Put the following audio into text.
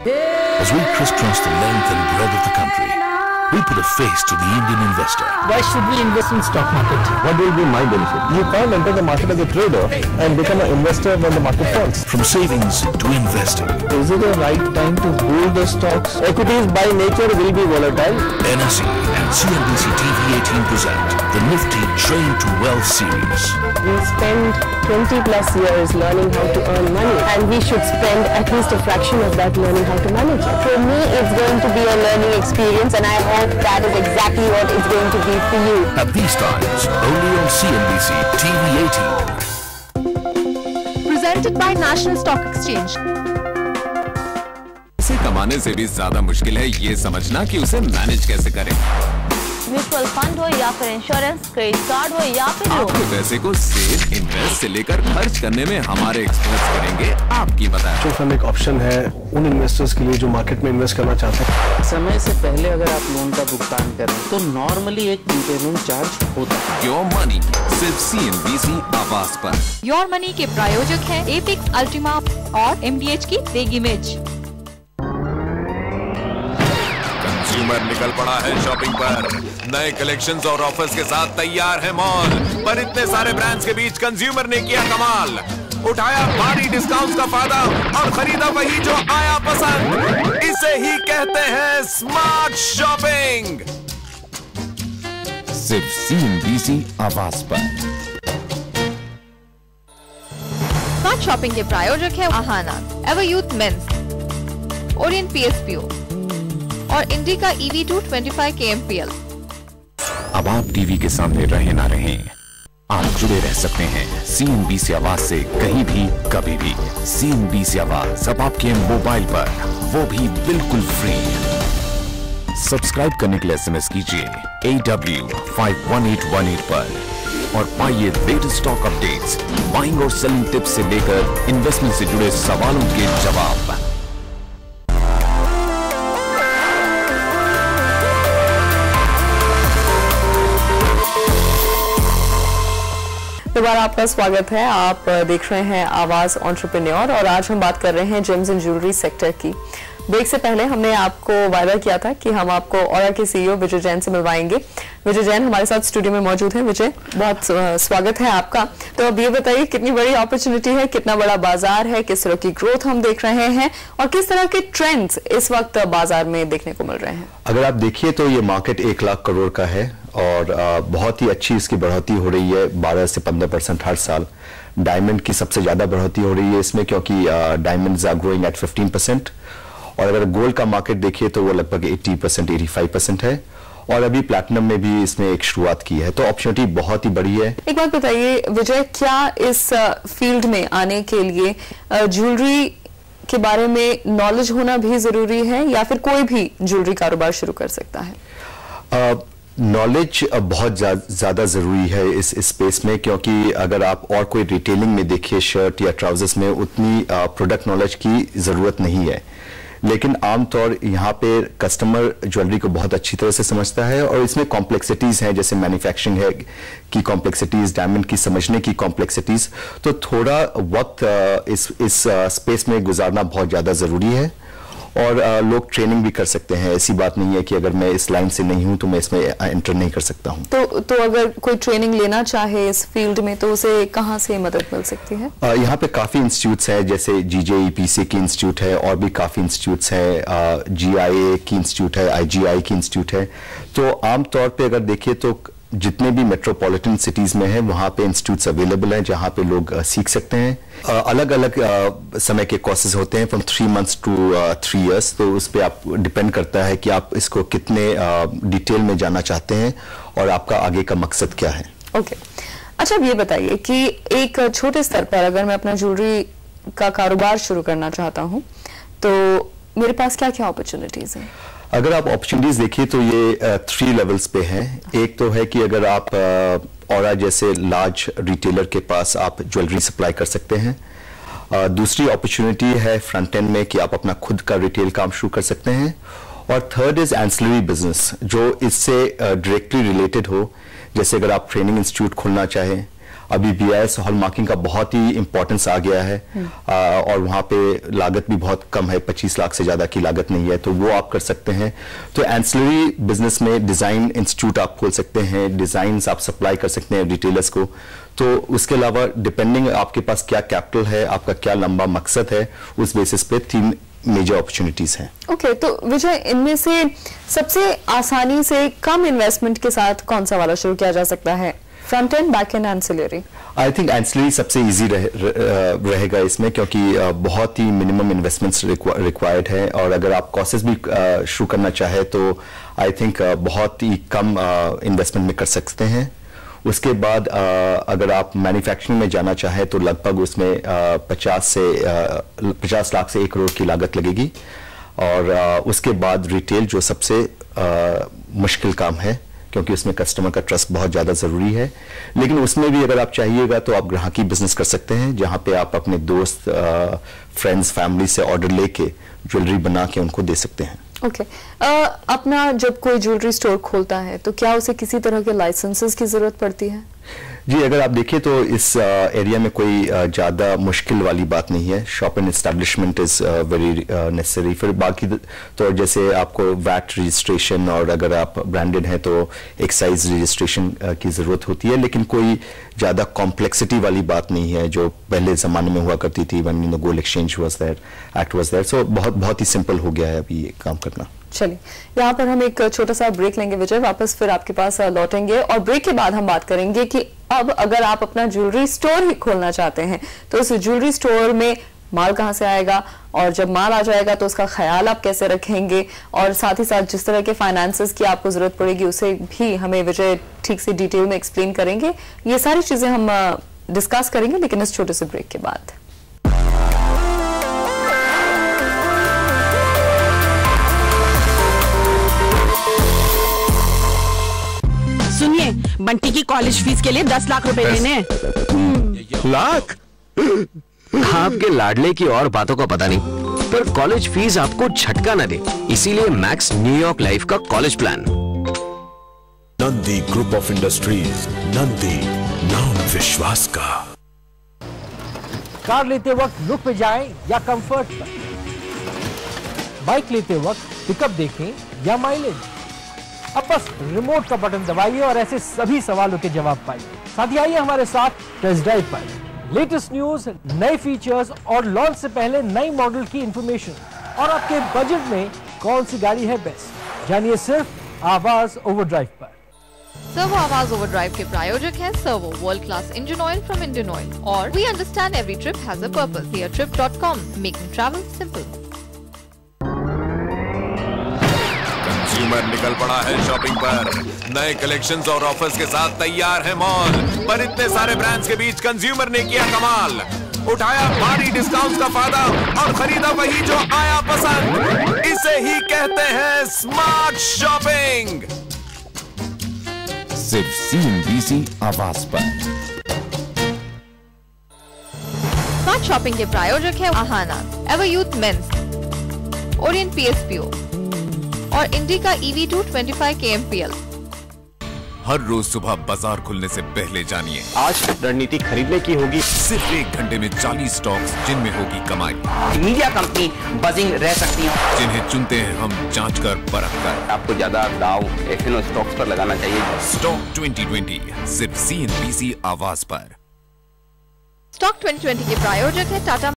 As we crisscross the length and breadth of the country, we put a face to the Indian investor. Why should we invest in stock market? What will be my benefit? You can't enter the market as a trader and become an investor when the market falls. From savings to investing, Is it the right time to hold the stocks? Equities by nature will be volatile. NSE and CNBC TV18 present the Nifty Train to Wealth series. We spend 20 plus years learning how to earn money, and we should spend at least a fraction of that learning how to manage it. For me, it's going to be a learning experience, and I hope that is exactly what it's going to be for you. At these times, only on CNBC TV18. Presented by National Stock Exchange. उसे कमाने से भी ज्यादा मुश्किल है ये समझना कि उसे मैनेज कैसे करें। म्यूचुअल फंड हो या फिर इंश्योरेंस, क्रेडिट कार्ड हो या फिर आपके पैसे को सेव, इन्वेस्ट से लेकर खर्च करने में हमारे एक्सपर्ट्स करेंगे आपकी मदद। म्यूचुअल फंड एक ऑप्शन है उन इन्वेस्टर्स के लिए जो मार्केट में इन्वेस्ट करना चाहते हैं। समय से पहले अगर आप लोन का भुगतान करें तो नॉर्मली एक प्रीपेमेंट चार्ज होता है। योर मनी सिर्फ CNBC आवाज पर। योर मनी के प्रायोजक हैं एपिक्स अल्टीमा और MDH की देगी मिर्च। कंज्यूमर निकल पड़ा है शॉपिंग पर, नए कलेक्शंस और ऑफर्स के साथ तैयार है मॉल। पर इतने सारे ब्रांड्स के बीच कंज्यूमर ने किया कमाल, उठाया भारी डिस्काउंट्स का फायदा और खरीदा वही जो आया पसंद। इसे ही कहते हैं स्मार्ट शॉपिंग, सिर्फ CNBC आवाज पर। स्मार्ट शॉपिंग के प्रायोजक है Aahana, Everyuth men's, Orient PSPO और इंडिका EV2 25 kmpl। अब आप टीवी के सामने रहे ना रहें, आप जुड़े रह सकते हैं CNBC आवाज से कहीं भी कभी भी। CNBC आवाज अब आपके मोबाइल पर, वो भी बिल्कुल फ्री। सब्सक्राइब करने के लिए SMS कीजिए AW51818 पर और पाइए लेटेस्ट स्टॉक अपडेट्स, बाइंग और सेलिंग टिप्स से लेकर इन्वेस्टमेंट से जुड़े सवालों के जवाब। दोबारा आपका स्वागत है। आप देख रहे हैं आवाज एंटरप्रेन्योर और आज हम बात कर रहे हैं जेम्स एंड ज्वेलरी सेक्टर की। ब्रेक से पहले हमने आपको वादा किया था कि हम आपको औरा के CEO विजय जैन से मिलवाएंगे। विजय जैन हमारे साथ स्टूडियो में मौजूद हैं। विजय, बहुत स्वागत है आपका। तो अब ये बताइए कितनी बड़ी अपॉर्चुनिटी है, कितना बड़ा बाजार है, किस तरह की ग्रोथ हम देख रहे हैं और किस तरह के ट्रेंड्स इस वक्त बाजार में देखने को मिल रहे हैं? अगर आप देखिए तो ये मार्केट 1 लाख करोड़ का है और बहुत ही अच्छी इसकी बढ़ोतरी हो रही है, 12 से 15% हर साल। डायमंड की सबसे ज्यादा बढ़ोतरी हो रही है इसमें, क्योंकि डायमंड्स आर ग्रोइंग एट 15%। और अगर गोल्ड का मार्केट देखिए तो वो लगभग 80% 85% है और अभी प्लैटिनम में भी इसने एक शुरुआत की है, तो अपॉर्चुनिटी बहुत ही बड़ी है। एक बात बताइए विजय, क्या इस फील्ड में आने के लिए ज्वेलरी के बारे में नॉलेज होना भी जरूरी है या फिर कोई भी ज्वेलरी कारोबार शुरू कर सकता है? नॉलेज बहुत ज्यादा जरूरी है इस स्पेस में, क्योंकि अगर आप और कोई रिटेलिंग में देखिए शर्ट या ट्राउजर्स में उतनी प्रोडक्ट नॉलेज की जरूरत नहीं है, लेकिन आमतौर यहाँ पे कस्टमर ज्वेलरी को बहुत अच्छी तरह से समझता है और इसमें कॉम्प्लेक्सिटीज हैं, जैसे मैन्युफैक्चरिंग है की कॉम्प्लेक्सिटीज, डायमंड की समझने की कॉम्प्लेक्सिटीज। तो थोड़ा वक्त इस स्पेस में गुजारना बहुत ज्यादा जरूरी है और लोग ट्रेनिंग भी कर सकते हैं। ऐसी बात नहीं है कि अगर मैं इस लाइन से नहीं हूं तो मैं इसमें एंटर नहीं कर सकता हूं। तो अगर कोई ट्रेनिंग लेना चाहे इस फील्ड में तो उसे कहां से मदद मिल सकती है? यहाँ पे काफी इंस्टीट्यूट्स हैं, जैसे GJEPC की इंस्टीट्यूट है और भी काफी इंस्टीट्यूट्स हैं, GIA की इंस्टीट्यूट है, IGI की इंस्टीट्यूट है। तो आमतौर पर अगर देखिए तो जितने भी मेट्रोपॉलिटन सिटीज में हैं वहां पे इंस्टीट्यूट्स अवेलेबल हैं जहां पे लोग सीख सकते हैं। अलग अलग समय के कोर्सेज होते हैं, फ्रॉम 3 months to 3 years। तो उस पर आप डिपेंड करता है कि आप इसको कितने डिटेल में जाना चाहते हैं और आपका आगे का मकसद क्या है। ओके, अच्छा अब ये बताइए कि एक छोटे स्तर पर अगर मैं अपना ज्वेलरी का कारोबार शुरू करना चाहता हूँ तो मेरे पास क्या क्या अपॉर्चुनिटीज हैं? अगर आप अपॉर्चुनिटीज देखिए तो ये 3 लेवल्स पे हैं। एक तो है कि अगर आप औरा जैसे लार्ज रिटेलर के पास आप ज्वेलरी सप्लाई कर सकते हैं। दूसरी अपॉर्चुनिटी है फ्रंट एंड में कि आप अपना खुद का रिटेल काम शुरू कर सकते हैं। और थर्ड इज एंसिलरी बिजनेस, जो इससे डायरेक्टली रिलेटेड हो, जैसे अगर आप ट्रेनिंग इंस्टीट्यूट खोलना चाहें, अभी BIS हॉलमार्किंग का बहुत ही इंपॉर्टेंस आ गया है और वहाँ पे लागत भी बहुत कम है, 25 लाख से ज़्यादा की लागत नहीं है, तो वो आप कर सकते हैं। तो एंसिलरी बिजनेस में डिज़ाइन इंस्टीट्यूट आप खोल सकते हैं, डिज़ाइंस आप सप्लाई कर सकते हैं रिटेलर्स को। तो उसके अलावा डिपेंडिंग आपके पास क्या कैपिटल है, आपका क्या लंबा मकसद है, उस बेसिस पे 3 मेजर अपॉर्चुनिटीज हैं। ओके, तो विजय, इनमें से सबसे आसानी से कम इन्वेस्टमेंट के साथ कौन सा वाला शुरू किया जा सकता है? Front end, back and, ancillary? I think ancillary सबसे इजी रहेगा इसमें, क्योंकि बहुत ही मिनिमम इन्वेस्टमेंट्स रिक्वायर्ड है और अगर आप कोर्सेज भी शुरू करना चाहे तो आई थिंक बहुत ही कम इन्वेस्टमेंट में कर सकते हैं। उसके बाद अगर आप मैन्युफैक्चरिंग में जाना चाहें तो लगभग उसमें 50 लाख से 1 करोड़ की लागत लगेगी और उसके बाद रिटेल जो सबसे मुश्किल काम है, क्योंकि उसमें कस्टमर का ट्रस्ट बहुत ज़्यादा ज़रूरी है। लेकिन उसमें भी अगर आप चाहिएगा तो आप ग्राहकी बिजनेस कर सकते हैं, जहाँ पे आप अपने दोस्त, फ्रेंड्स, फैमिली से ऑर्डर लेके ज्वेलरी बना के उनको दे सकते हैं। ओके, अपना जब कोई ज्वेलरी स्टोर खोलता है तो क्या उसे किसी तरह के लाइसेंसेस की जरूरत पड़ती है? जी, अगर आप देखिए तो इस एरिया में कोई ज़्यादा मुश्किल वाली बात नहीं है। Shop and establishment is very necessary. फिर बाकी तो जैसे आपको वैट रजिस्ट्रेशन और अगर आप ब्रांडेड हैं तो एक्साइज रजिस्ट्रेशन की ज़रूरत होती है, लेकिन कोई ज़्यादा कॉम्प्लेक्सिटी वाली बात नहीं है जो पहले ज़माने में हुआ करती थी, when the gold exchange was there, act was there. So बहुत ही सिंपल हो गया है अभी ये काम करना। चलिए, यहाँ पर हम एक छोटा सा ब्रेक लेंगे विजय, वापस फिर आपके पास लौटेंगे और ब्रेक के बाद हम बात करेंगे कि अब अगर आप अपना ज्वेलरी स्टोर ही खोलना चाहते हैं तो उस ज्वेलरी स्टोर में माल कहाँ से आएगा और जब माल आ जाएगा तो उसका ख्याल आप कैसे रखेंगे और साथ ही साथ जिस तरह के फाइनेंसेस की आपको जरूरत पड़ेगी उसे भी हमें विजय ठीक से डिटेल में एक्सप्लेन करेंगे। ये सारी चीजें हम डिस्कस करेंगे लेकिन इस छोटे से ब्रेक के बाद। सुनिए, बंटी की कॉलेज फीस के लिए 10 लाख रुपए लेने। लाख? आपके लाडले की और बातों का पता नहीं, पर कॉलेज फीस आपको झटका न दे, इसीलिए मैक्स न्यूयॉर्क लाइफ का college plan. Nandi group of industries, Nandi, नाम विश्वास का। कार लेते वक्त लुक पे जाएं या कंफर्ट पर, बाइक लेते वक्त पिकअप देखें या माइलेज, अब बस रिमोट का बटन दबाइए और ऐसे सभी सवालों के जवाब पाइए। साथ ही आइए हमारे साथ टेस्ट ड्राइव पर, लेटेस्ट न्यूज, नए फीचर्स और लॉन्च से पहले नई मॉडल की इंफॉर्मेशन और आपके बजट में कौन सी गाड़ी है बेस्ट, जानिए सिर्फ आवाज ओवरड्राइव पर। सर्वो आवाज ओवरड्राइव के प्रायोजक हैं Servo, world class engine oil from Indian Oil और we understand every trip has a purpose, cleartrip.com, making travel simple. Consumer निकल पड़ा है शॉपिंग पर, नए कलेक्शंस और ऑफर्स के साथ तैयार है मॉल, पर इतने सारे ब्रांड्स के बीच कंज्यूमर ने किया कमाल, उठाया भारी डिस्काउंट्स का फायदा और खरीदा वही जो आया पसंद। इसे ही कहते हैं स्मार्ट शॉपिंग, सिर्फ CNBC आवाज पर। स्मार्ट शॉपिंग के प्रायोजक है Aahana, Everyuth men's, Orient PSPO और इंडिका EV2 25 kmpl। हर रोज सुबह बाजार खुलने से पहले जानिए आज रणनीति खरीदने की होगी, सिर्फ 1 घंटे में 40 स्टॉक्स जिनमें होगी कमाई। मीडिया कंपनी बजिंग रह सकती है, जिन्हें चुनते हैं हम जांच कर परख कर। आपको ज्यादा दाव एफएनओ स्टॉक्स पर लगाना चाहिए। स्टॉक 2020 सिर्फ CNBC आवाज पर। स्टॉक 2020 के प्रायोजक है टाटा